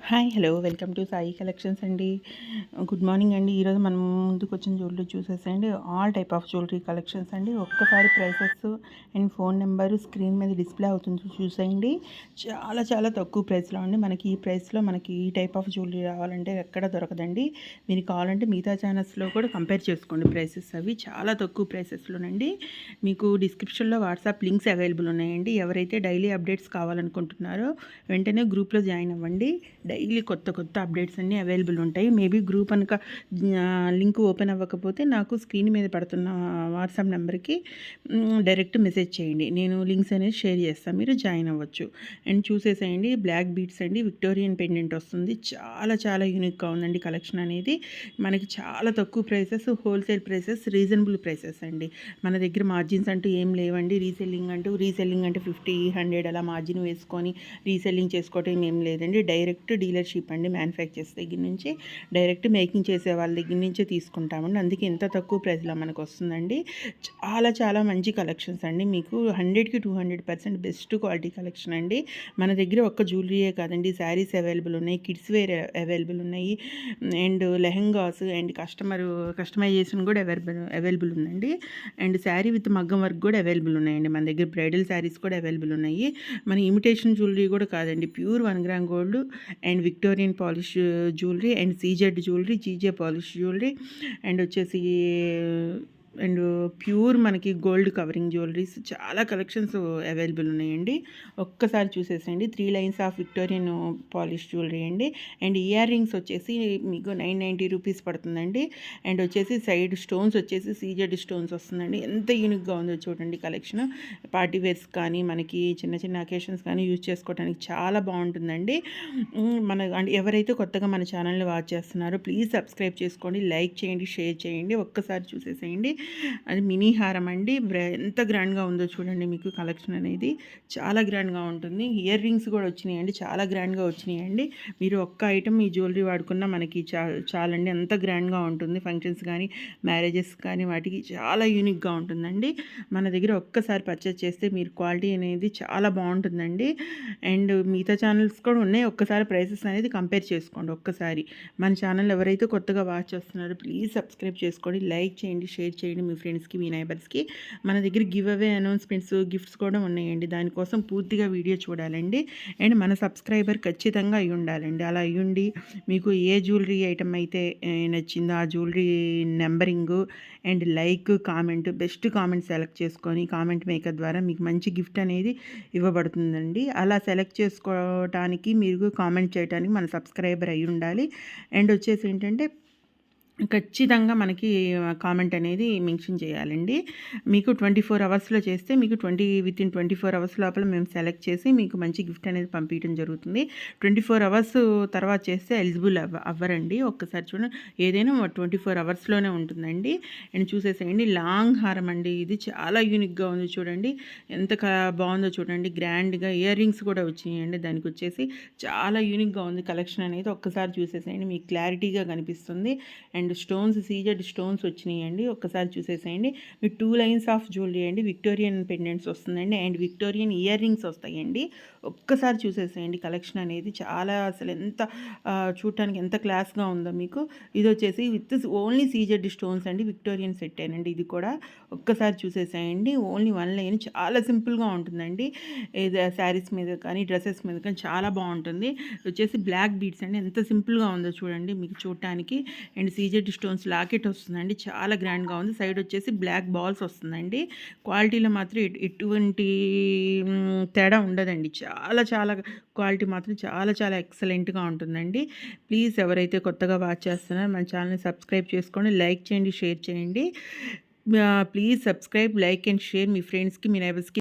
Hi hello welcome to Sai collections అండి. Good morning అండి. ఈరోజు మనం ముందుకు వచ్చిన జ్యువెలరీ చూసేసేయండి. All type of jewellery collections అండి. ఒక్కసారి prices and phone number screen మీద డిస్ప్లే అవుతుంది చూసేయండి. చాలా చాలా తక్కువ ప్రైస్లో అండి. మనకి ఈ ప్రైస్లో మనకి ఈ టైప్ ఆఫ్ జ్యువెలరీ రావాలంటే ఎక్కడ దొరకదండి. మీరు కావాలంటే మిగతా ఛానల్స్లో కూడా కంపేర్ చేసుకోండి ప్రైసెస్. అవి చాలా తక్కువ ప్రైసెస్లోనండి. మీకు డిస్క్రిప్షన్లో వాట్సాప్ లింక్స్ అవైలబుల్ ఉన్నాయండి. ఎవరైతే డైలీ అప్డేట్స్ కావాలనుకుంటున్నారో వెంటనే గ్రూప్లో జాయిన్ అవ్వండి. డైలీ కొత్త కొత్త అప్డేట్స్ అన్నీ అవైలబుల్ ఉంటాయి. మేబీ గ్రూప్ కనుక లింక్ ఓపెన్ అవ్వకపోతే నాకు స్క్రీన్ మీద పడుతున్న వాట్సాప్ నెంబర్కి డైరెక్ట్ మెసేజ్ చేయండి. నేను లింక్స్ అనేది షేర్ చేస్తాను, మీరు జాయిన్ అవ్వచ్చు. అండ్ చూసేసేయండి, బ్లాక్ బీడ్స్ అండి, విక్టోరియన్ పెండెంట్ వస్తుంది. చాలా చాలా యూనిక్గా ఉందండి కలెక్షన్ అనేది. మనకి చాలా తక్కువ prices, wholesale prices, reasonable prices అండి. మన దగ్గర మార్జిన్స్ అంటూ ఏం లేవండి. రీసెల్లింగ్ అంటే 50-100 అలా మార్జిన్ వేసుకొని రీసెల్లింగ్ చేసుకోవటం ఏం లేదండి. డైరెక్ట్ డీలర్షిప్ అండి. మ్యానుఫ్యాక్చర్స్ దగ్గర నుంచి డైరెక్ట్ మేకింగ్ చేసే వాళ్ళ దగ్గర నుంచే తీసుకుంటామండి. అందుకే ఇంత తక్కువ ప్రైస్లో మనకు వస్తుందండి. చాలా చాలా మంచి కలెక్షన్స్ అండి. మీకు 100కి 200% బెస్ట్ క్వాలిటీ కలెక్షన్ అండి. మన దగ్గర ఒక్క జ్యువెలరీయే కాదండి, శారీస్ అవైలబుల్ ఉన్నాయి, కిడ్స్ వేర్ అవైలబుల్ ఉన్నాయి, అండ్ లెహెంగాస్ అండ్ కస్టమైజేషన్ కూడా అవైలబుల్ ఉందండి. అండ్ శారీ విత్ మగ్గం వర్క్ కూడా అవైలబుల్ ఉన్నాయండి. మన దగ్గర బ్రైడల్ శారీస్ కూడా అవైలబుల్ ఉన్నాయి. మన ఇమిటేషన్ జ్యువెలరీ కూడా కాదండి, pure 1 gram gold and Victorian polish jewellery and CZ jewellery, GJ polish jewellery and వచ్చేసి అండ్ ప్యూర్ మనకి గోల్డ్ కవరింగ్ జ్యువెలరీస్ చాలా కలెక్షన్స్ అవైలబుల్ ఉన్నాయండి. ఒక్కసారి చూసేసేయండి. 3 lines of Victorian polish jewellery అండి. అండ్ ఇయర్ రింగ్స్ వచ్చేసి మీకు 990 రూపీస్ పడుతుందండి. అండ్ వచ్చేసి సైడ్ స్టోన్స్ వచ్చేసి సీజెడ్ స్టోన్స్ వస్తుందండి. ఎంత యూనిక్గా ఉందో చూడండి కలెక్షన్. పార్టీ వేర్స్ కానీ మనకి చిన్న చిన్న అకేషన్స్ కానీ యూజ్ చేసుకోవడానికి చాలా బాగుంటుందండి. అంటే ఎవరైతే కొత్తగా మన ఛానల్ని వాచ్ చేస్తున్నారో ప్లీజ్ సబ్స్క్రైబ్ చేసుకోండి, లైక్ చేయండి, షేర్ చేయండి. ఒక్కసారి చూసేసేయండి. అది మినీ హారం అండి. ఎంత గ్రాండ్గా ఉందో చూడండి. మీకు కలెక్షన్ అనేది చాలా గ్రాండ్గా ఉంటుంది. ఇయర్ రింగ్స్ కూడా వచ్చినాయండి, చాలా గ్రాండ్గా వచ్చినాయండి. మీరు ఒక్క ఐటమ్ ఈ జ్యువెలరీ వాడుకున్నా మనకి చాలండి. అంత గ్రాండ్గా ఉంటుంది. ఫంక్షన్స్ కానీ మ్యారేజెస్ కానీ వాటికి చాలా యూనిక్గా ఉంటుందండి. మన దగ్గర ఒక్కసారి పర్చేస్ చేస్తే మీరు క్వాలిటీ అనేది చాలా బాగుంటుందండి. అండ్ మిగతా ఛానల్స్ కూడా ఉన్నాయి. ఒక్కసారి ప్రైసెస్ అనేది కంపేర్ చేసుకోండి. ఒక్కసారి మన ఛానల్ ఎవరైతే కొత్తగా వాచ్ చేస్తున్నారో ప్లీజ్ సబ్స్క్రైబ్ చేసుకోండి, లైక్ చేయండి, షేర్ చేయండి మీ ఫ్రెండ్స్కి, మీ నైబర్స్కి. మన దగ్గర గివ్ అవే అనౌన్స్మెంట్స్, గిఫ్ట్స్ కూడా ఉన్నాయండి. దానికోసం పూర్తిగా వీడియో చూడాలండి. అండ్ మన సబ్స్క్రైబర్ ఖచ్చితంగా అయి ఉండాలండి. అలా అయ్యుండి మీకు ఏ జ్యువెలరీ ఐటమ్ అయితే నచ్చిందో ఆ jewellery numbering and like, comment, best comment select చేసుకొని కామెంట్ మేకర్ ద్వారా మీకు మంచి గిఫ్ట్ అనేది ఇవ్వబడుతుందండి. అలా సెలెక్ట్ చేసుకోవటానికి మీరు కామెంట్ చేయడానికి మన సబ్స్క్రైబర్ అయి ఉండాలి. అండ్ వచ్చేసి ఏంటంటే ఖచ్చితంగా మనకి కామెంట్ అనేది మెన్షన్ చేయాలండి. మీకు 24 అవర్స్లో చేస్తే మీకు వితిన్ 24 అవర్స్ లోపల మేము సెలెక్ట్ చేసి మీకు మంచి గిఫ్ట్ అనేది పంపించడం జరుగుతుంది. 24 అవర్స్ తర్వాత చేస్తే ఎలిజిబుల్ అవ్వరండి. ఒక్కసారి చూడండి, ఏదైనా 24 అవర్స్లోనే ఉంటుందండి. అండ్ చూసేసేయండి, లాంగ్ హారం అండి. ఇది చాలా యూనిక్గా ఉంది చూడండి. ఎంత బాగుందో చూడండి. గ్రాండ్గా ఇయర్ రింగ్స్ కూడా వచ్చినాయండి. దానికి వచ్చేసి చాలా యూనిక్గా ఉంది కలెక్షన్ అనేది. ఒక్కసారి చూసేసేయండి, మీకు క్లారిటీగా కనిపిస్తుంది. అండ్ స్టోన్స్, సీజెడ్ స్టోన్స్ వచ్చినాయండి. ఒక్కసారి చూసేసేయండి. మీకు 2 లైన్స్ ఆఫ్ జ్యువెలరీ అండి. విక్టోరియన్ పెండెంట్స్ వస్తుందండి అండ్ విక్టోరియన్ ఇయర్ రింగ్స్ వస్తాయండి. ఒక్కసారి చూసేసేయండి. కలెక్షన్ అనేది చాలా అసలు ఎంత చూడటానికి ఎంత క్లాస్గా ఉందో మీకు. ఇది వచ్చేసి విత్ ఓన్లీ సీజెడ్ స్టోన్స్ అండి. విక్టోరియన్ సెట్ అండి ఇది కూడా. ఒక్కసారి చూసేసేయండి. ఓన్లీ 1 లైన్, చాలా సింపుల్గా ఉంటుందండి. ఇది శారీస్ మీద కానీ డ్రెస్సెస్ మీద కానీ చాలా బాగుంటుంది. వచ్చేసి బ్లాక్ బీడ్స్ అండి. ఎంత సింపుల్గా ఉందో చూడండి మీకు చూడటానికి. అండ్ సీజెడ్ స్టోన్స్ లాకెట్ వస్తుందండి. చాలా గ్రాండ్గా ఉంది. సైడ్ వచ్చేసి బ్లాక్ బాల్స్ వస్తుందండి. క్వాలిటీలో మాత్రం ఎటువంటి తేడా ఉండదండి. చాలా చాలా క్వాలిటీ మాత్రం చాలా చాలా ఎక్సలెంట్గా ఉంటుందండి. ప్లీజ్ ఎవరైతే కొత్తగా వాచ్ చేస్తున్నారో మన ఛానల్ని సబ్స్క్రైబ్ చేసుకోండి, లైక్ చేయండి, షేర్ చేయండి. Please subscribe, like and share మీ ఫ్రెండ్స్కి, మీ నైబర్స్కి.